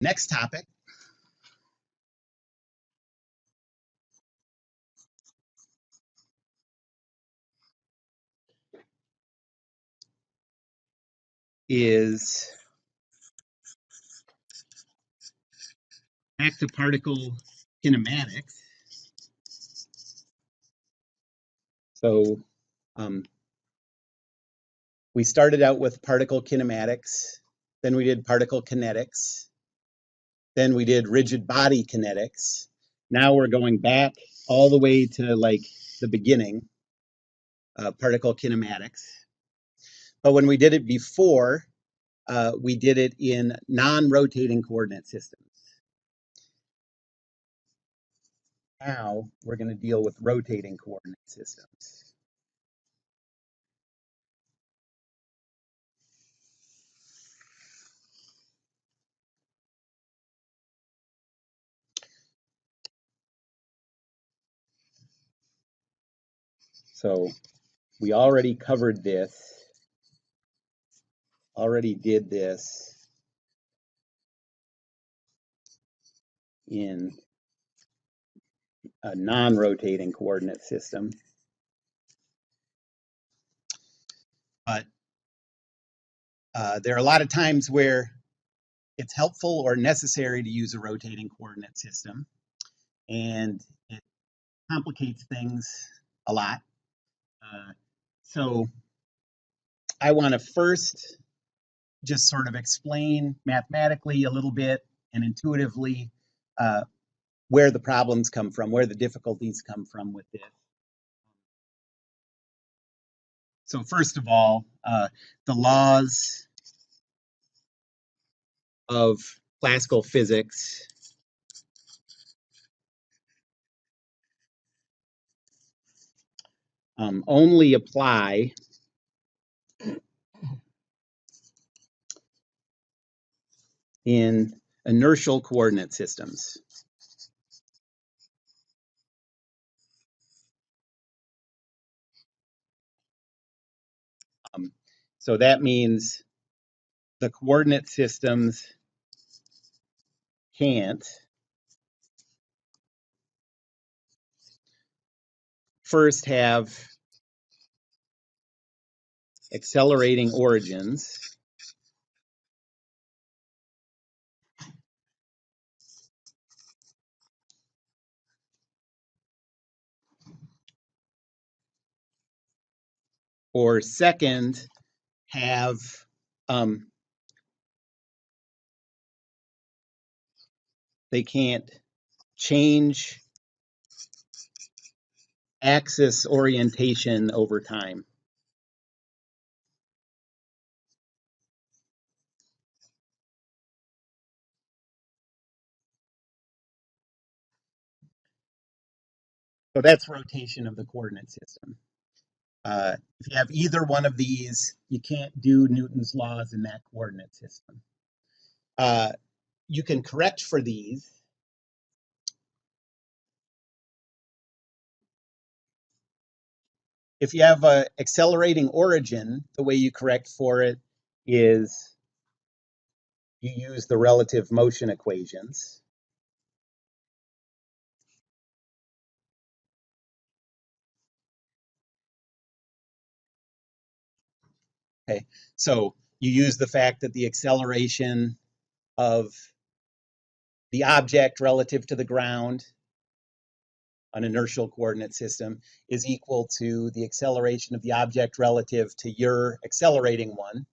Next topic is back to particle kinematics. So we started out with particle kinematics, then we did particle kinetics, then we did rigid body kinetics. Now we're going back all the way to like the beginning, particle kinematics. But when we did it before, we did it in non-rotating coordinate systems. Now we're going to deal with rotating coordinate systems. So we already covered this, already did this in a non-rotating coordinate system. But there are a lot of times where it's helpful or necessary to use a rotating coordinate system, and it complicates things a lot. So I want to first just sort of explain mathematically a little bit and intuitively where the problems come from, where the difficulties come from with this. So first of all, the laws of classical physics only apply in inertial coordinate systems. So that means the coordinate systems can't first have accelerating origins or second have they can't change axis orientation over time. So that's rotation of the coordinate system. If you have either one of these, you can't do Newton's laws in that coordinate system. You can correct for these. If you have an accelerating origin, the way you correct for it is you use the relative motion equations. Okay, so you use the fact that the acceleration of the object relative to the ground, an inertial coordinate system, is equal to the acceleration of the object relative to your accelerating one,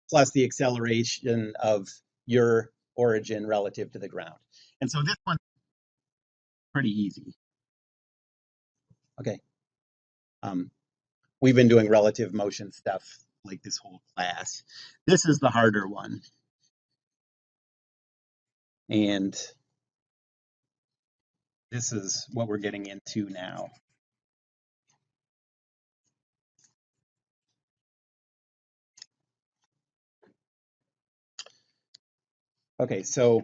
plus the acceleration of your origin relative to the ground. And so this one's pretty easy. Okay. We've been doing relative motion stuff like this whole class. This is the harder one. And this is what we're getting into now. Okay, so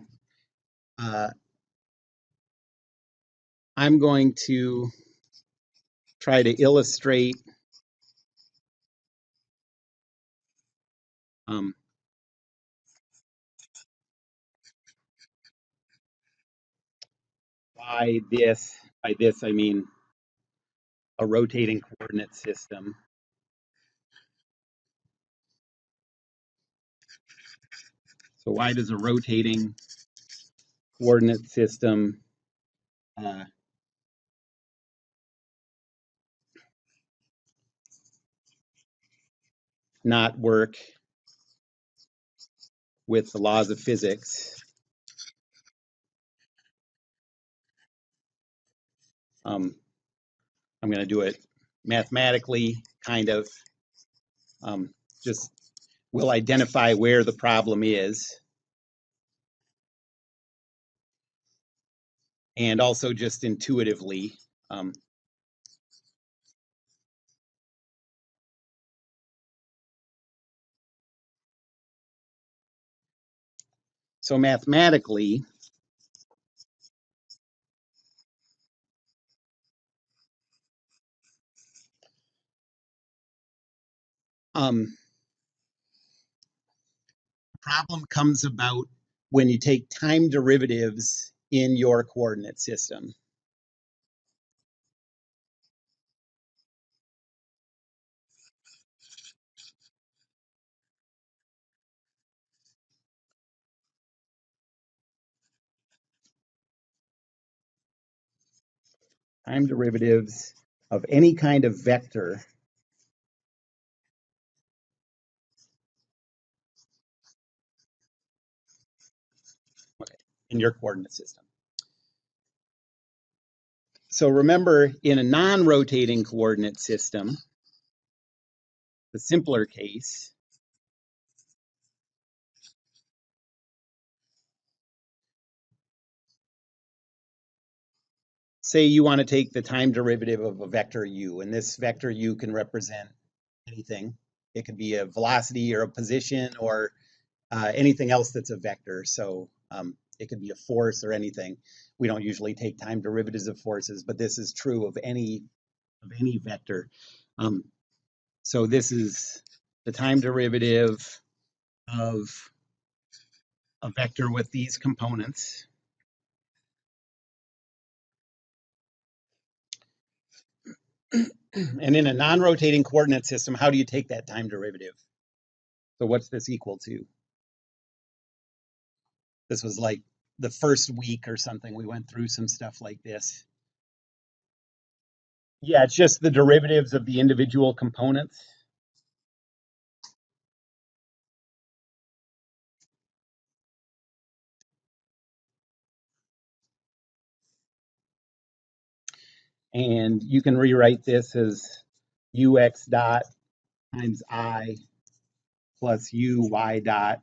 I'm going to try to illustrate by this I mean a rotating coordinate system. So why does a rotating coordinate system not work with the laws of physics? I'm going to do it mathematically, kind of. Just we'll identify where the problem is, and also just intuitively. So mathematically, problem comes about when you take time derivatives in your coordinate system. Time derivatives of any kind of vector in your coordinate system. So remember, in a non-rotating coordinate system, the simpler case, say you want to take the time derivative of a vector u, and this vector u can represent anything. It could be a velocity or a position or anything else that's a vector. So it could be a force or anything. We don't usually take time derivatives of forces, but this is true of any vector. So this is the time derivative of a vector with these components. And in a non-rotating coordinate system, how do you take that time derivative? So what's this equal to? This was like the first week or something. We went through some stuff like this. Yeah, it's just the derivatives of the individual components. And you can rewrite this as ux dot times I plus uy dot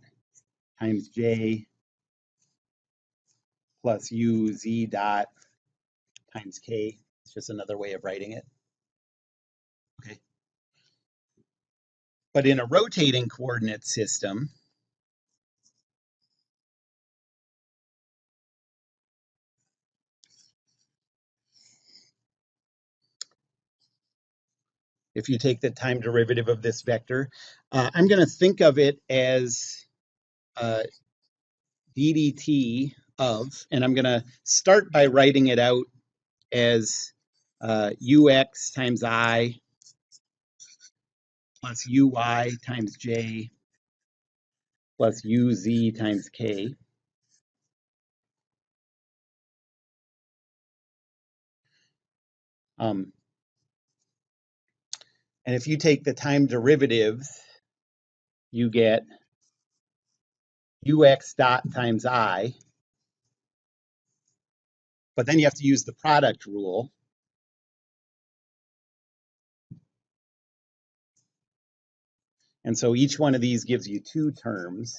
times j plus uz dot times k. It's just another way of writing it. Okay. But in a rotating coordinate system, if you take the time derivative of this vector, I'm going to think of it as ddt of, and I'm going to start by writing it out as ux times I plus uy times j plus uz times k. And if you take the time derivatives, you get ux dot times I, but then you have to use the product rule. And so each one of these gives you two terms.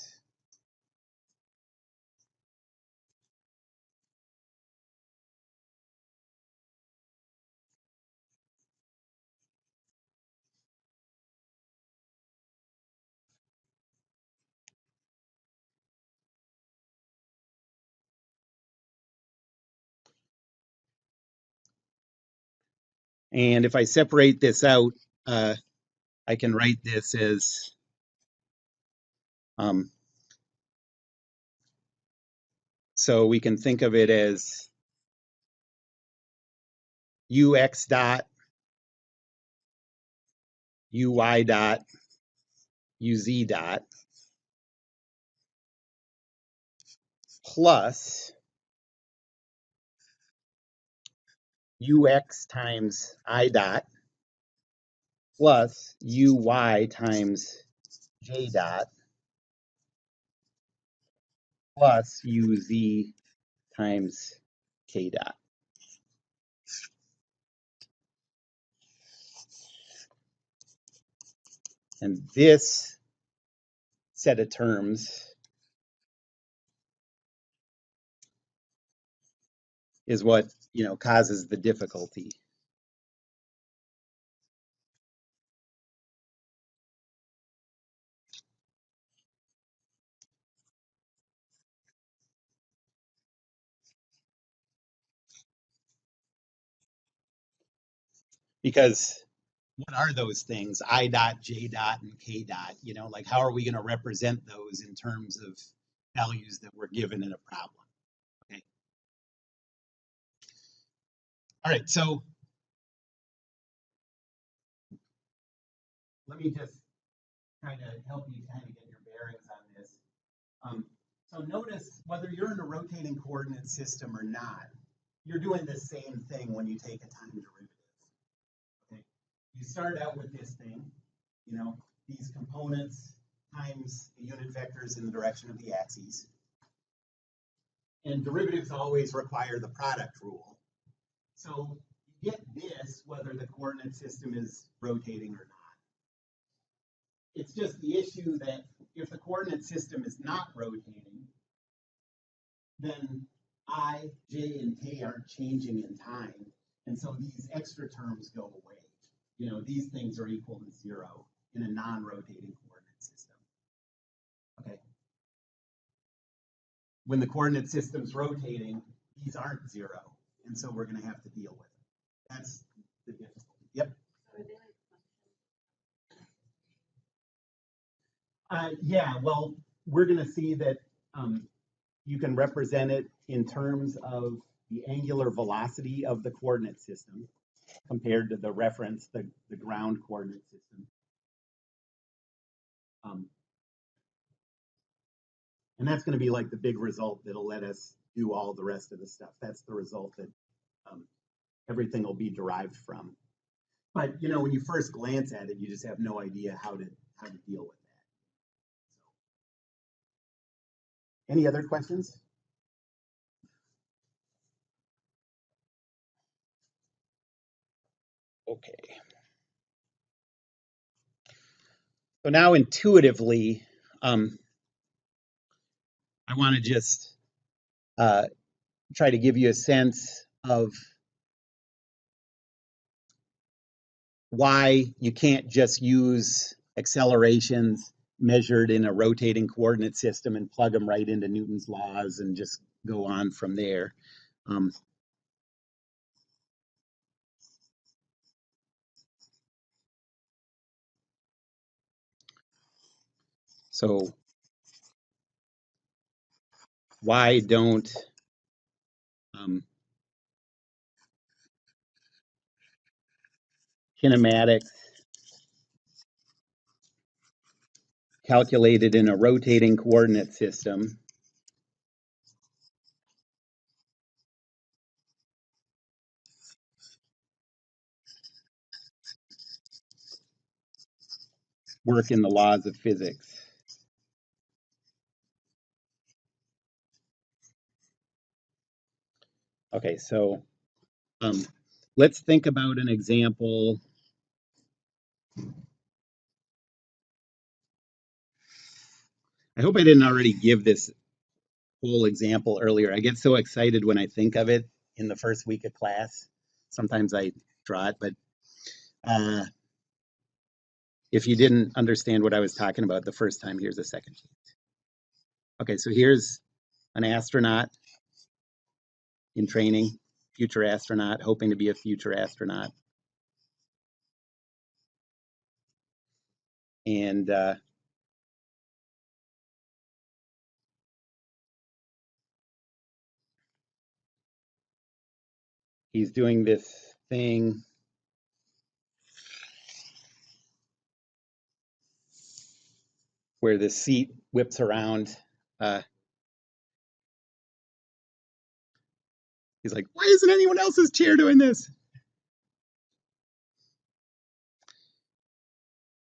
And if I separate this out, I can write this as so we can think of it as ux dot, uy dot, uz dot, plus ux times I dot, plus uy times j dot, plus uz times k dot. And this set of terms is what, causes the difficulty. Because what are those things? I dot, J dot, and K dot, like how are we going to represent those in terms of values that we're given in a problem? Okay. All right, so let me just kind of help you kind of get your bearings on this. So notice whether you're in a rotating coordinate system or not, you're doing the same thing when you take a time derivative. Okay. You start out with this thing, these components times the unit vectors in the direction of the axes. And derivatives always require the product rule. So you get this whether the coordinate system is rotating or not. It's just the issue that if the coordinate system is not rotating, then I, J, and K aren't changing in time. And so these extra terms go away. These things are equal to 0 in a non-rotating coordinate system. Okay. When the coordinate system's rotating, these aren't 0. And so we're going to have to deal with it. That's the difficulty. Yep. Yeah, well, we're going to see that you can represent it in terms of the angular velocity of the coordinate system compared to the reference, the ground coordinate system. And that's going to be like the big result that'll let us do all the rest of the stuff. That's the result that everything will be derived from. But when you first glance at it, you just have no idea how to deal with that. So, any other questions? Okay. So now intuitively, I want to just try to give you a sense of why you can't just use accelerations measured in a rotating coordinate system and plug them right into Newton's laws and just go on from there. So why don't kinematics calculated in a rotating coordinate system work in the laws of physics? Okay, so let's think about an example. I hope I didn't already give this whole example earlier. I get so excited when I think of it in the first week of class. Sometimes I draw it, but if you didn't understand what I was talking about the first time, here's a second. Okay, so here's an astronaut in training, future astronaut, hoping to be a future astronaut. And he's doing this thing where the seat whips around. Uh, he's like, why isn't anyone else's chair doing this?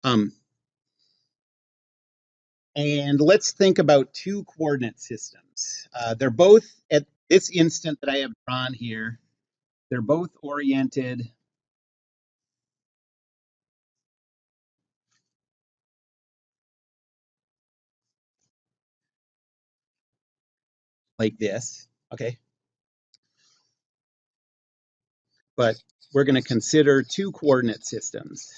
Um, and let's think about two coordinate systems. They're both at this instant that I have drawn here. They're both oriented like this, okay? But we're going to consider two coordinate systems.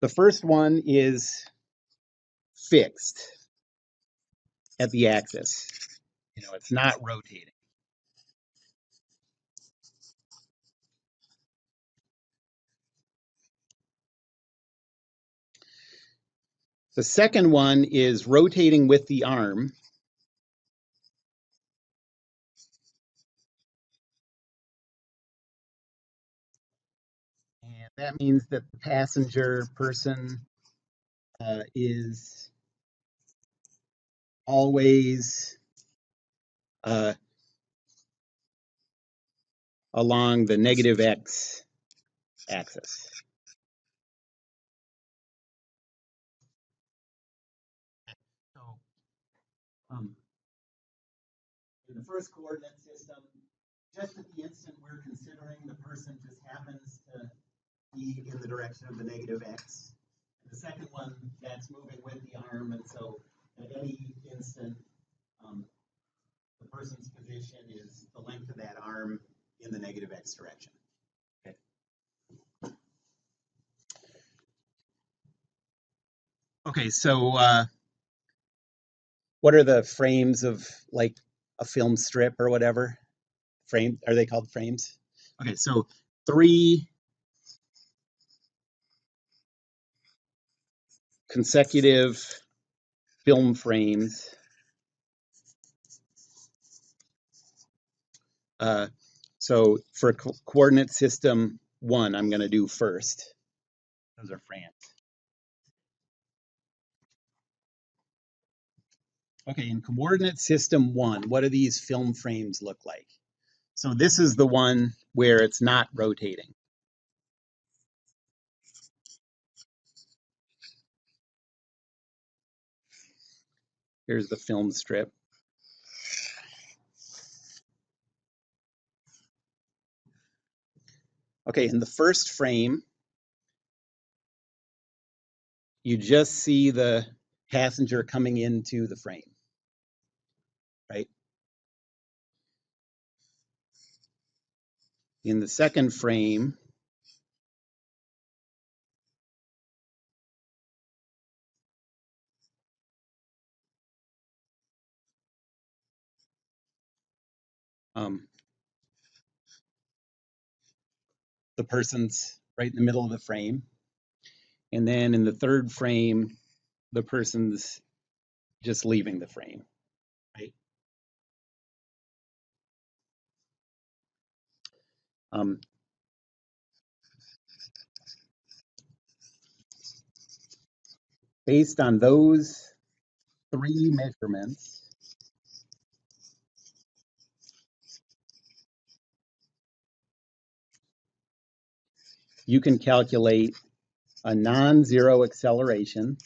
The first one is fixed at the axis. You know, it's not rotating. The second one is rotating with the arm. And that means that the passenger person is always uh, along the negative x axis. So in the first coordinate system, just at the instant we're considering, the person just happens to be in the direction of the negative x. The second one, that's moving with the arm, and so at any instant, um, the person's position is the length of that arm in the negative x direction. Okay. Okay, so what are the frames of like a film strip or whatever? Frame, are they called frames? Okay, so 3 consecutive film frames. Uh, so for coordinate system 1, I'm going to do first. Those are frames. Okay, in coordinate system 1, what do these film frames look like? So this is the one where it's not rotating. Here's the film strip. Okay, in the first frame, you just see the passenger coming into the frame, right? In the second frame, um, the person's right in the middle of the frame. And then in the third frame, the person's just leaving the frame, right? Um, based on those 3 measurements, you can calculate a non-zero acceleration.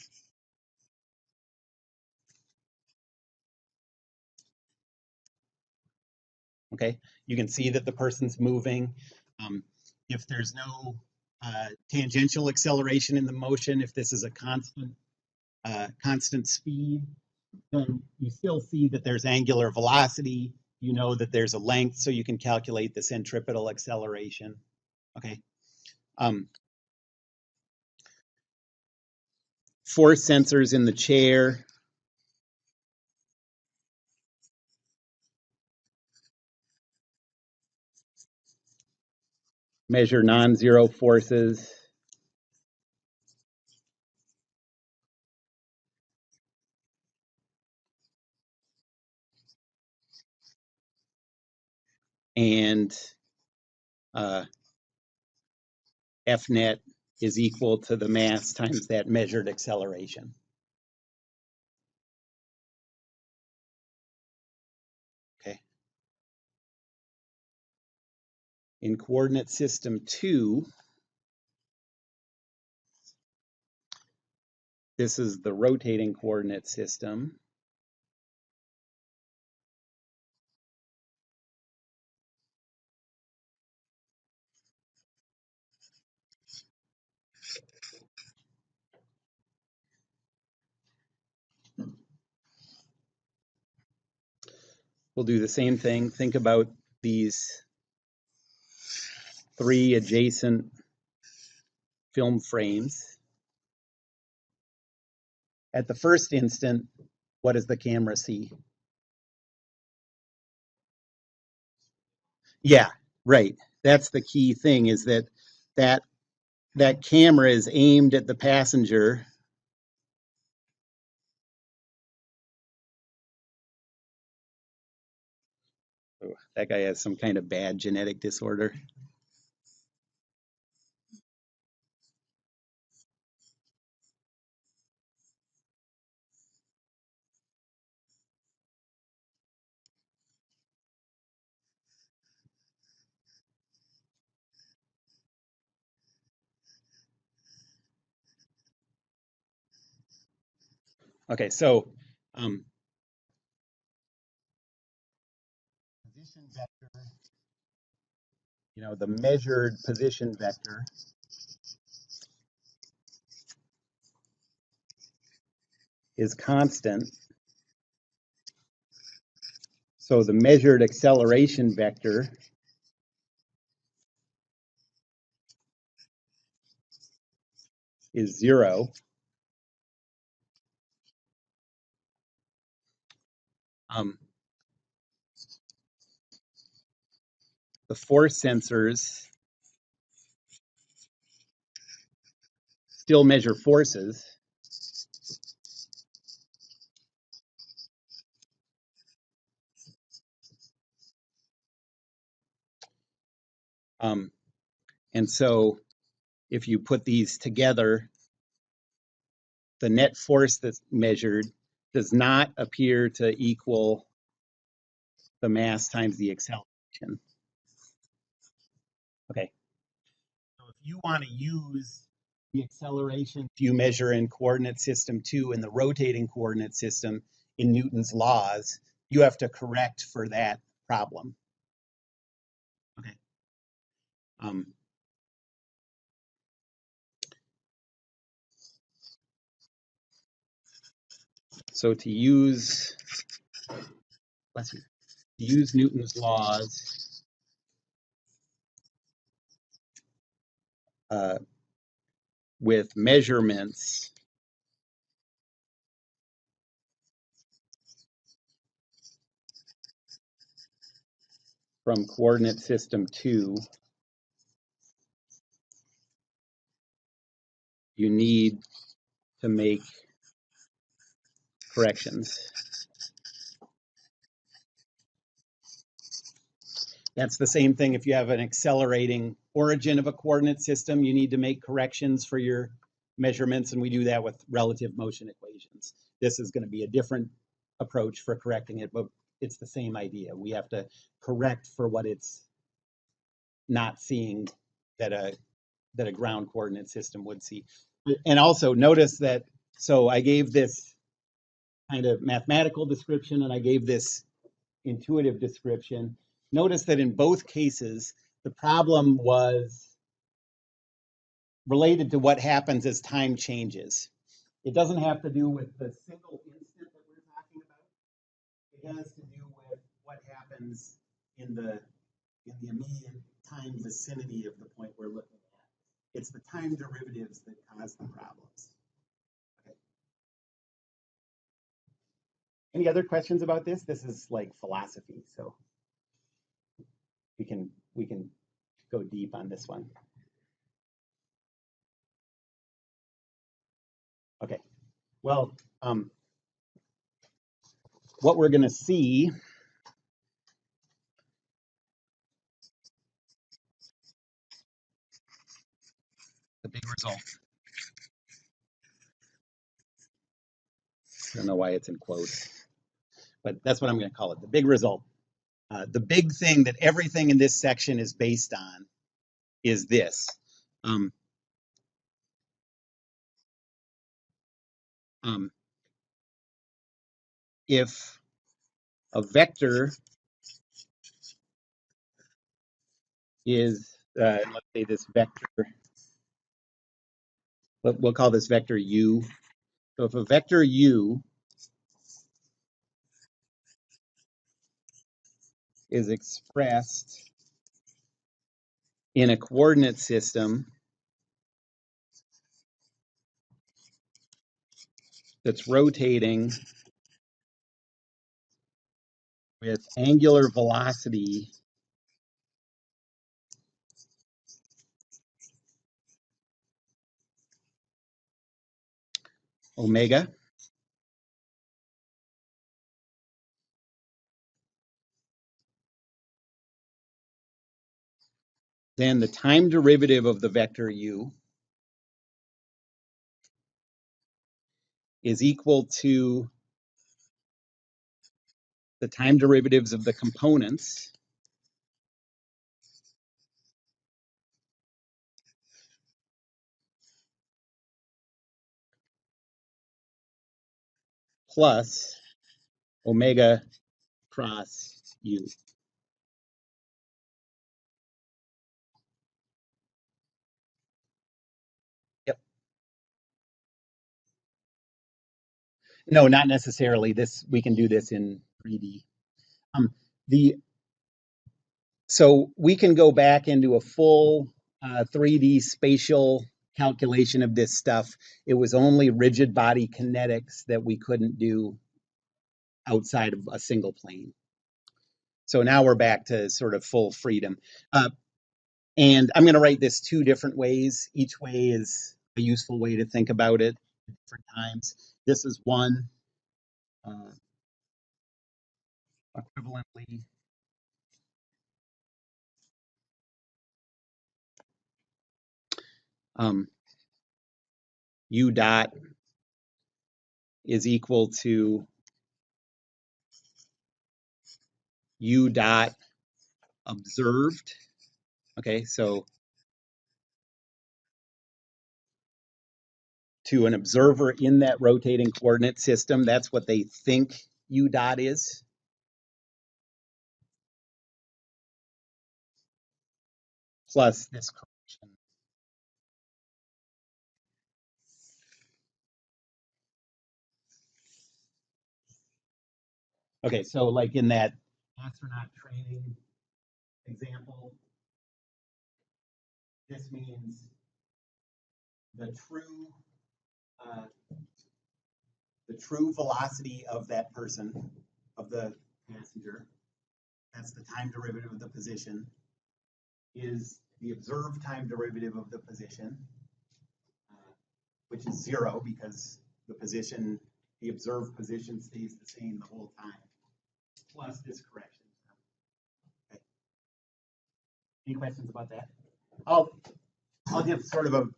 Okay, you can see that the person's moving. If there's no tangential acceleration in the motion, if this is a constant speed, then you still see that there's angular velocity. You know that there's a length, so you can calculate the centripetal acceleration. Okay. Force sensors in the chair. Measure non-zero forces. and F net is equal to the mass times that measured acceleration. Okay. In coordinate system 2, this is the rotating coordinate system. We'll do the same thing. Think about these 3 adjacent film frames. At the first instant, what does the camera see? Yeah, right. That's the key thing, is that that camera is aimed at the passenger. Oh, that guy has some kind of bad genetic disorder. Okay, so position vector, the measured position vector is constant. So the measured acceleration vector is 0. The force sensors still measure forces. And so if you put these together, the net force that's measured does not appear to equal the mass times the acceleration. Okay. So if you want to use the acceleration you measure in coordinate system 2 in the rotating coordinate system in Newton's laws, you have to correct for that problem. Okay. So to use Newton's laws with measurements from coordinate system 2, you need to make corrections. That's the same thing if you have an accelerating origin of a coordinate system, you need to make corrections for your measurements, and we do that with relative motion equations. This is going to be a different approach for correcting it, but it's the same idea. We have to correct for what it's not seeing that a ground coordinate system would see. And also notice that, so I gave this kind of mathematical description and I gave this intuitive description. Notice that in both cases, the problem was related to what happens as time changes. It doesn't have to do with the single instant that we're talking about. It has to do with what happens in the immediate time vicinity of the point we're looking at. It's the time derivatives that cause the problems. Okay. Any other questions about this? This is like philosophy, so we can go deep on this one. Okay. Well, what we're going to see result. I don't know why it's in quotes, but that's what I'm going to call it, the big result. The big thing that everything in this section is based on is this. Um, if a vector is, let's say this vector, we'll call this vector u. So if a vector u is expressed in a coordinate system that's rotating with angular velocity omega, then the time derivative of the vector u is equal to the time derivatives of the components plus omega cross u. Yep. No, not necessarily. This, we can do this in 3D. The So we can go back into a full 3D spatial calculation of this stuff. It was only rigid body kinetics that we couldn't do outside of a single plane. So now we're back to sort of full freedom. And I'm going to write this two different ways. Each way is a useful way to think about it at different times. This is one. Equivalently, u dot is equal to u dot observed. Okay, so to an observer in that rotating coordinate system, that's what they think u dot is. Plus this correction. Okay, so like in that astronaut training example, this means the true uh, velocity of that person, of the passenger, that's the time derivative of the position, is the observed time derivative of the position, which is 0 because the observed position stays the same the whole time, plus this correction. Okay. Any questions about that? I'll give sort of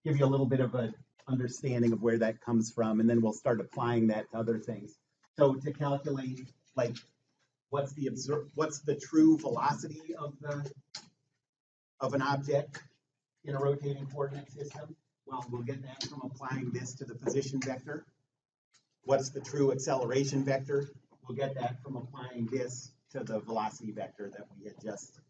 give you a little bit of a understanding of where that comes from, and then we'll start applying that to other things. So to calculate, like, what's the true velocity of an object in a rotating coordinate system? Well, we'll get that from applying this to the position vector. What's the true acceleration vector? We'll get that from applying this to the velocity vector that we had just